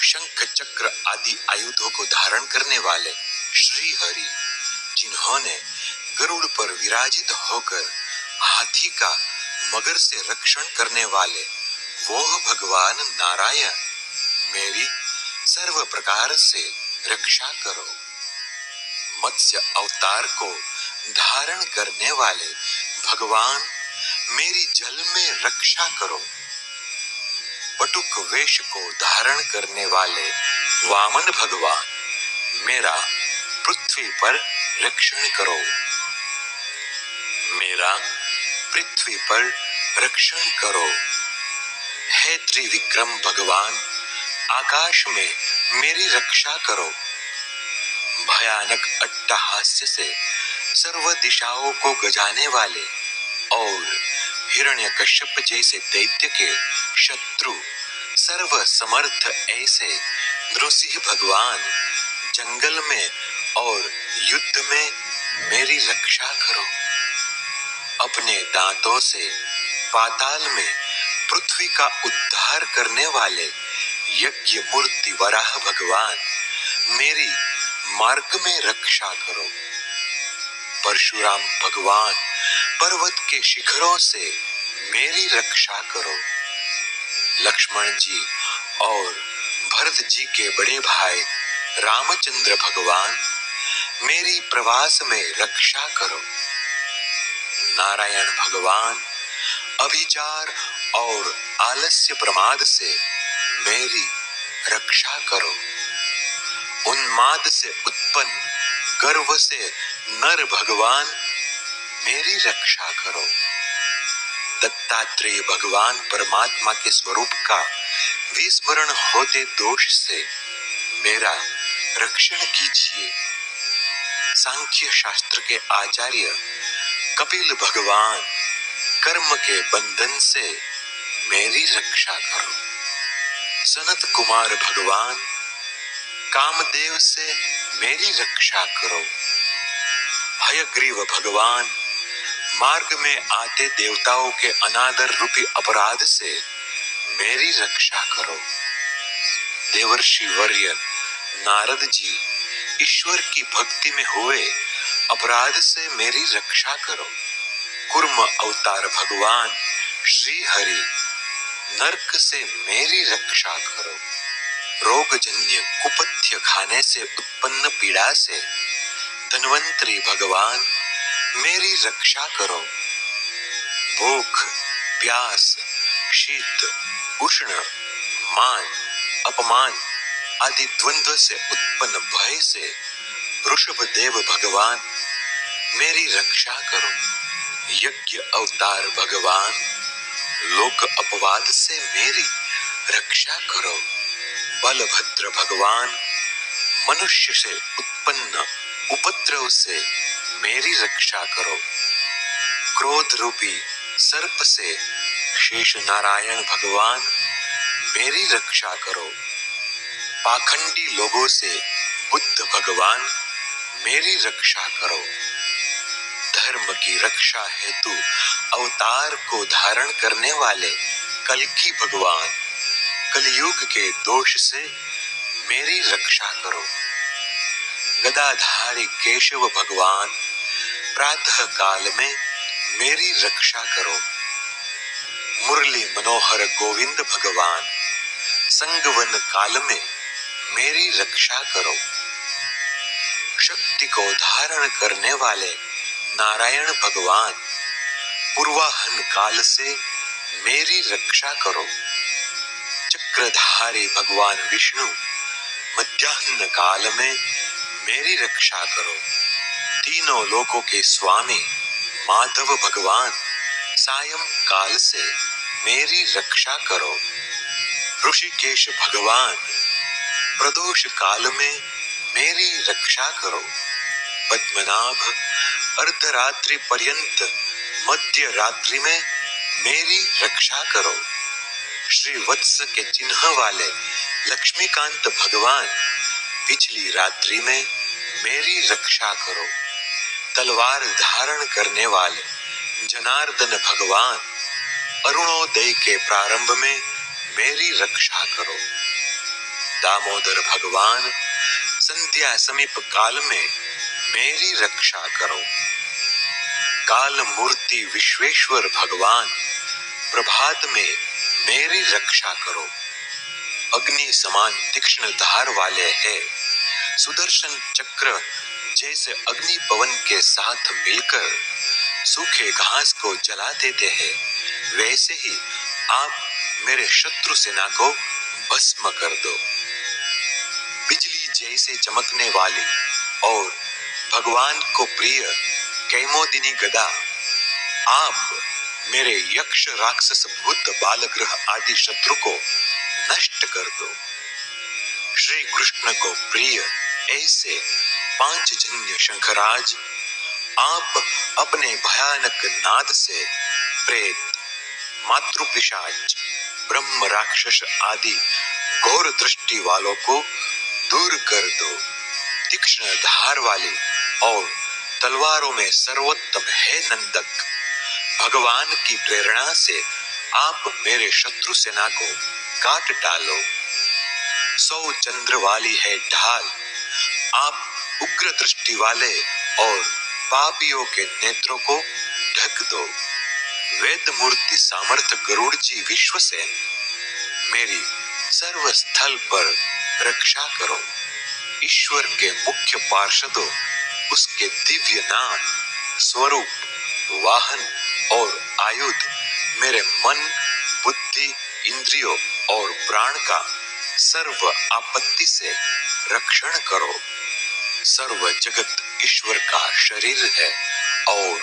शंख चक्र आदि आयुधों को धारण करने वाले श्री हरि, जिन्होंने गरुड़ पर विराजित होकर हाथी का मगर से रक्षण करने वाले वो भगवान नारायण, मेरी सर्व प्रकार से रक्षा करो। मत्स्य अवतार को धारण करने वाले भगवान, मेरी जल में रक्षा करो। बटुक वेश को धारण करने वाले वामन भगवान, मेरा पृथ्वी पर रक्षण करो। मेरा पृथ्वी पर रक्षण करो। हे त्रिविक्रम भगवान, आकाश में मेरी रक्षा करो। भयानक अट्टहास्य से सर्व दिशाओं को गजाने वाले और हिरण्यकश्यप जैसे दैत्य के शत्रु सर्व समर्थ ऐसे नृसिंह भगवान, जंगल में और युद्ध में मेरी रक्षा करो। अपने दांतों से पाताल में पृथ्वी का उद्धार करने वाले यज्ञ मूर्ति वराह भगवान, मेरी मार्ग में रक्षा करो। परशुराम भगवान, पर्वत के शिखरों से मेरी रक्षा करो। लक्ष्मण जी और भरत जी के बड़े भाई रामचंद्र भगवान, मेरी प्रवास में रक्षा करो। नारायण भगवान, अभिचार और आलस्य प्रमाद से मेरी रक्षा करो। उन्माद से उत्पन्न गर्व से नर भगवान, मेरी रक्षा करो। दत्तात्रेय भगवान परमात्मा के स्वरूप का विस्मरण होते दोष से मेरा रक्षण कीजिए। सांख्य शास्त्र के आचार्य कपिल भगवान, कर्म के बंधन से मेरी रक्षा करो। सनत कुमार भगवान, कामदेव से मेरी रक्षा करो। हयग्रीव भगवान, मार्ग में आते देवताओं के अनादर रूपी अपराध से मेरी रक्षा करो। देवर्षि वर्य नारद जी, ईश्वर की भक्ति में हुए अपराध से मेरी रक्षा करो। कुर्म अवतार भगवान श्री हरि, नरक से मेरी रक्षा करो। रोगजन्य कुपथ्य खाने से उत्पन्न पीड़ा से धन्वंतरी भगवान, मेरी रक्षा करो। भूख, प्यास, शीत, उष्ण, मान, अपमान आदि द्वंद्व से उत्पन्न भय से ऋषभ देव भगवान, मेरी रक्षा करो। यज्ञ अवतार भगवान, लोक अपवाद से मेरी रक्षा करो। बलभद्र भगवान, मनुष्य से उत्पन्न उपद्रव से मेरी रक्षा करो। क्रोध रूपी सर्प से शेष नारायण भगवान, मेरी रक्षा करो। पाखंडी लोगों से बुद्ध भगवान, मेरी रक्षा करो। धर्म की रक्षा हेतु अवतार को धारण करने वाले कल्कि भगवान, कलयुग के दोष से मेरी रक्षा करो। गदाधारी केशव भगवान, प्रातः काल में मेरी रक्षा करो। मुरली मनोहर गोविंद भगवान, संगवन काल में मेरी रक्षा करो। शक्ति को धारण करने वाले नारायण भगवान, पूर्वाहन काल से मेरी रक्षा करो। चक्रधारी भगवान विष्णु, मध्याह्न काल में मेरी रक्षा करो। तीनों लोकों के स्वामी माधव भगवान, सायं काल से मेरी रक्षा करो। ऋषिकेश भगवान, प्रदोष काल में मेरी रक्षा करो। पद्मनाभ, अर्धरात्रि पर्यंत मध्य रात्रि में मेरी रक्षा करो। श्री वत्स के चिन्ह वाले लक्ष्मीकांत भगवान, पिछली रात्रि में मेरी रक्षा करो। तलवार धारण करने वाले जनार्दन भगवान, अरुणोदय के प्रारंभ में मेरी रक्षा करो। दामोदर भगवान संध्या समीप काल में मेरी रक्षा करो। काल मूर्ति विश्वेश्वर भगवान प्रभात में मेरी रक्षा करो। अग्नि समान तीक्ष्ण धार वाले हैं, सुदर्शन चक्र जैसे अग्नि पवन के साथ मिलकर सूखे घास को जला देते हैं, वैसे ही आप मेरे शत्रु सेना को भस्म कर दो। बिजली जैसे चमकने वाली और भगवान को प्रिय कैमोदिनी गदा, आप मेरे यक्ष राक्षस भूत बालग्रह आदि शत्रु को नष्ट कर दो। श्री कृष्ण को प्रिय ऐसे पांचजन्य शंखराज, आप अपने भयानक नाद से प्रेत, मातृपिशाच, ब्रह्म राक्षस आदि घोर दृष्टि वालों को दूर कर दो। तीक्ष्ण धार वाली और तलवारों में सर्वोत्तम है नंदक, भगवान की प्रेरणा से आप मेरे शत्रु सेना को काट डालो। 100 चंद्र वाली है ढाल, आप उग्र दृष्टि वाले और पापियों के नेत्रों को ढक दो। वेद मूर्ति सामर्थ गरुड़ जी विश्वसेन, मेरी सर्व स्थल पर रक्षा करो। ईश्वर के मुख्य पार्षदों, उसके दिव्य नाम, स्वरूप, वाहन और आयुध मेरे मन, बुद्धि, इंद्रियों और प्राण का सर्व आपत्ति से रक्षण करो। सर्व जगत ईश्वर का शरीर है और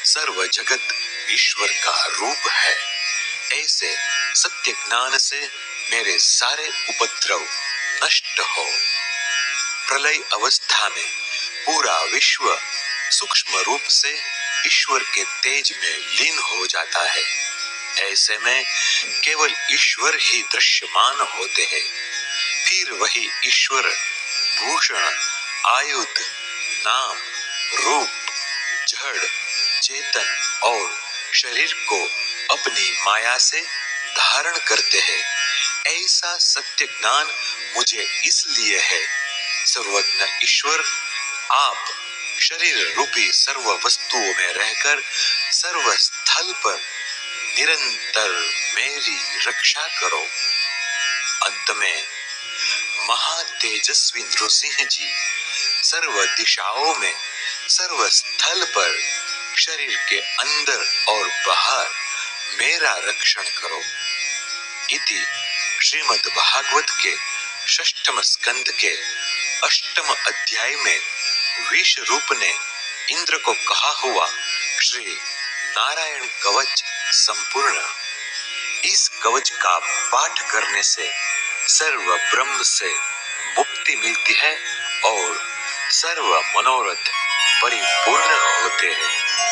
सर्व जगत ईश्वर का रूप है। ऐसे सत्य ज्ञान से मेरे सारे उपद्रव नष्ट हो। प्रलय अवस्था में पूरा विश्व सूक्ष्म रूप से ईश्वर के तेज में लीन हो जाता है। ऐसे में केवल ईश्वर ही दृश्यमान होते हैं। फिर वही ईश्वर भूषण, आयुध, नाम, रूप, जड़, चेतन और शरीर को अपनी माया से धारण करते हैं। ऐसा सत्य ज्ञान मुझे इसलिए है, सर्वज्ञ ईश्वर, आप शरीर रूपी सर्व वस्तुओं में रहकर सर्व स्थल पर निरंतर मेरी रक्षा करो। अंत में महातेजस्वी नृसिंह जी सर्व दिशाओं में सर्व स्थल पर शरीर के अंदर और बाहर मेरा रक्षण करो। इति श्रीमद् भागवत के षष्ठम स्कंद के अष्टम अध्याय में विष रूप ने इंद्र को कहा हुआ श्री नारायण कवच संपूर्ण। इस कवच का पाठ करने से सर्व ब्रह्म से मुक्ति मिलती है और सर्व मनोरथ परिपूर्ण होते हैं।